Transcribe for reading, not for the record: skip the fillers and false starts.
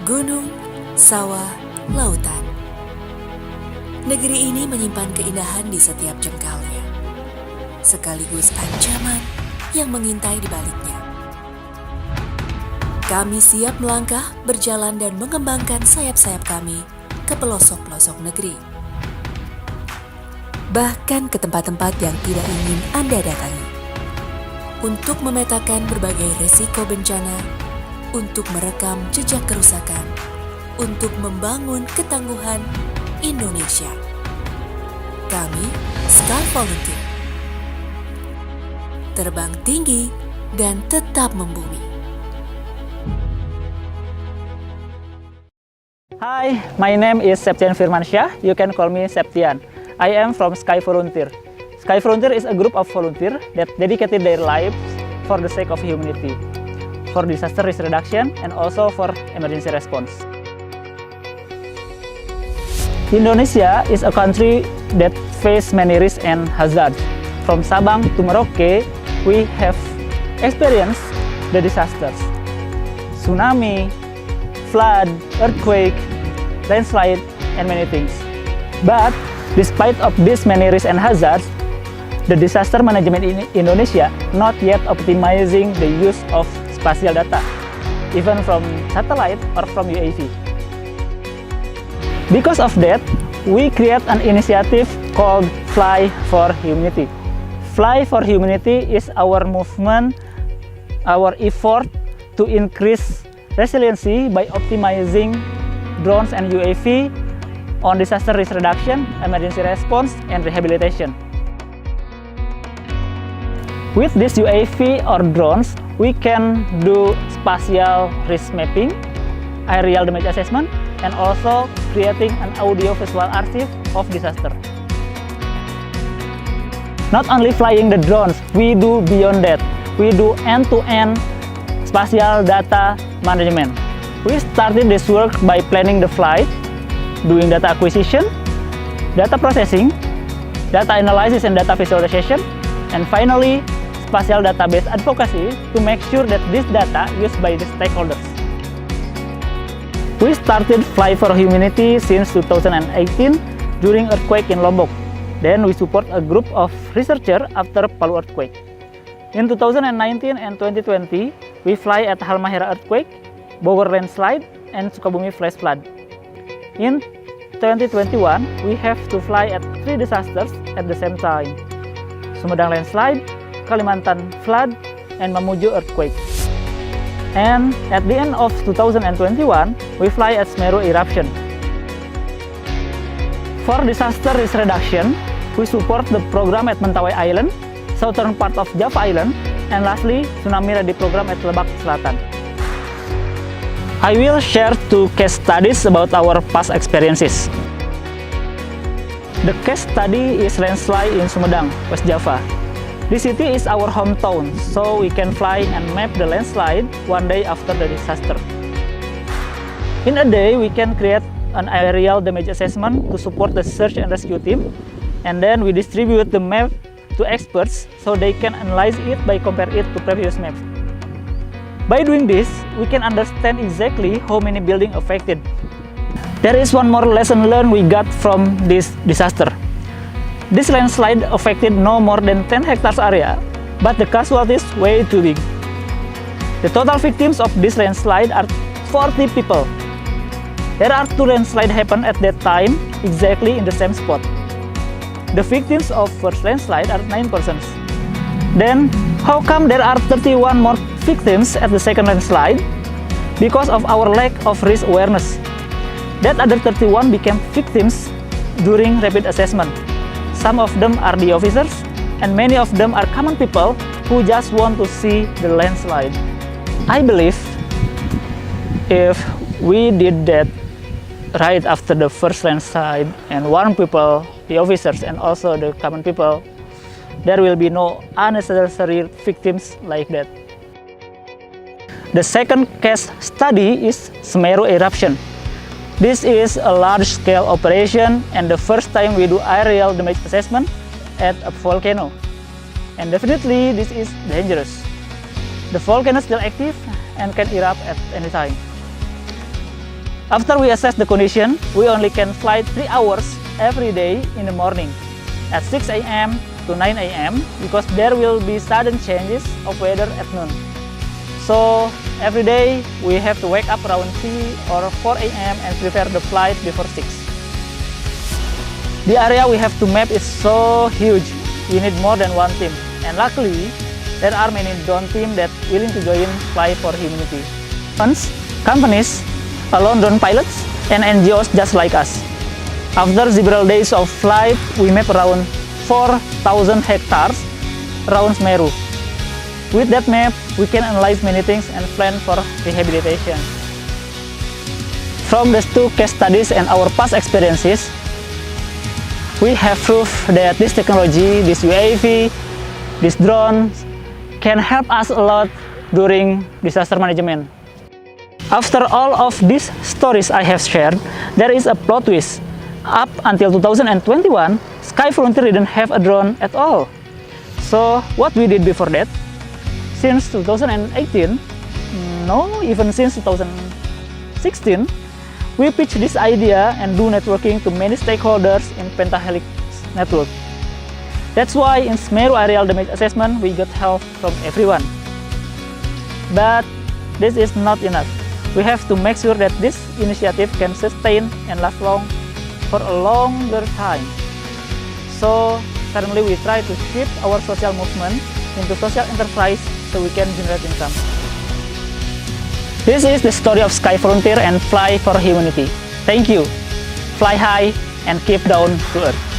gunung, sawah, lautan. Negeri ini menyimpan keindahan di setiap jengkalnya, sekaligus ancaman yang mengintai di baliknya. Kami siap melangkah, berjalan dan mengembangkan sayap-sayap kami ke pelosok-pelosok negeri. Bahkan ke tempat-tempat yang tidak ingin Anda datangi. Untuk memetakan berbagai resiko bencana, untuk merekam jejak kerusakan, untuk membangun ketangguhan Indonesia. Kami Sky Volunteer. Terbang tinggi dan tetap membumi. Hi, my name is Septian Firmansyah. You can call me Septian. I am from Sky Volunteer. Sky Volunteer is a group of volunteers that dedicated their lives for the sake of humanity, for disaster risk reduction, and also for emergency response. Indonesia is a country that faces many risks and hazards. From Sabang to Merauke, we have experienced the disasters: tsunami, flood, earthquake, landslide, and many things. But despite of these many risks and hazards, the disaster management in Indonesia not yet optimizing the use of spatial data, even from satellite or from UAV. Because of that, we create an initiative called Fly for Humanity. Fly for Humanity is our movement, our effort to increase resiliency by optimizing drones and UAV on disaster risk reduction, emergency response, and rehabilitation. With this UAV or drones, we can do spatial risk mapping, aerial damage assessment, and also creating an audio-visual archive of disaster. Not only flying the drones, we do beyond that. We do end-to-end spatial data management. We started this work by planning the flight, doing data acquisition, data processing, data analysis and data visualization, and finally, spatial database advocacy to make sure that this data used by the stakeholders. We started Fly for Humanity since 2018 during earthquake in Lombok. Then we support a group of researchers after Palu earthquake. In 2019 and 2020, we fly at Halmahera earthquake, Bogor landslide, and Sukabumi flash flood. In 2021, we have to fly at 3 disasters at the same time: Sumedang landslide, Kalimantan flood, and Mamuju earthquake. And at the end of 2021, we fly at Semeru eruption. For disaster risk reduction, we support the program at Mentawai Island, southern part of Java Island, and lastly, Tsunami Ready program at Lebak Selatan. I will share 2 case studies about our past experiences. The case study is landslide in Sumedang, West Java. This city is our hometown, so we can fly and map the landslide one day after the disaster. In a day, we can create an aerial damage assessment to support the search and rescue team, and then we distribute the map to experts so they can analyze it by compare it to previous maps. By doing this, we can understand exactly how many buildings affected. There is one more lesson learned we got from this disaster. This landslide affected no more than 10 hectares area, but the casualties way too big. The total victims of this landslide are 40 people. There are 2 landslides happen at that time, exactly in the same spot. The victims of first landslide are 9 persons. Then, how come there are 31 more victims at the second landslide? Because of our lack of risk awareness. That other 31 became victims during rapid assessment. Some of them are the officers, and many of them are common people who just want to see the landslide. I believe if we did that right after the first landslide and warn people, the officers and also the common people, there will be no unnecessary victims like that. The second case study is Semeru eruption. This is a large-scale operation and the first time we do aerial damage assessment at a volcano. And definitely this is dangerous. The volcano is still active and can erupt at any time. After we assess the condition, we only can fly 3 hours every day in the morning at 6 a.m. to 9 a.m. because there will be sudden changes of weather at noon. So every day we have to wake up around 3 or 4 a.m. and prepare the flight before 6. The area we have to map is so huge, we need more than one team. And luckily, there are many drone teams that willing to join Fly for Humanity. Companies, alone drone pilots, and NGOs just like us. After several days of flight, we map around 4,000 hectares around Semeru. With that map, we can analyze many things and plan for rehabilitation. From these 2 case studies and our past experiences, we have proof that this technology, this UAV, this drone, can help us a lot during disaster management. After all of these stories I have shared, there is a plot twist. Up until 2021, Sky Frontier didn't have a drone at all. So what we did before that? Since 2018, no, even since 2016, we pitched this idea and do networking to many stakeholders in Pentahelix network. That's why in Semeru aerial damage assessment, we got help from everyone. But this is not enough. We have to make sure that this initiative can sustain and last long for a longer time. So currently we try to shift our social movement into social enterprise so we can generate income. This is the story of Sky Frontier and Fly for Humanity. Thank you. Fly high and keep down to earth.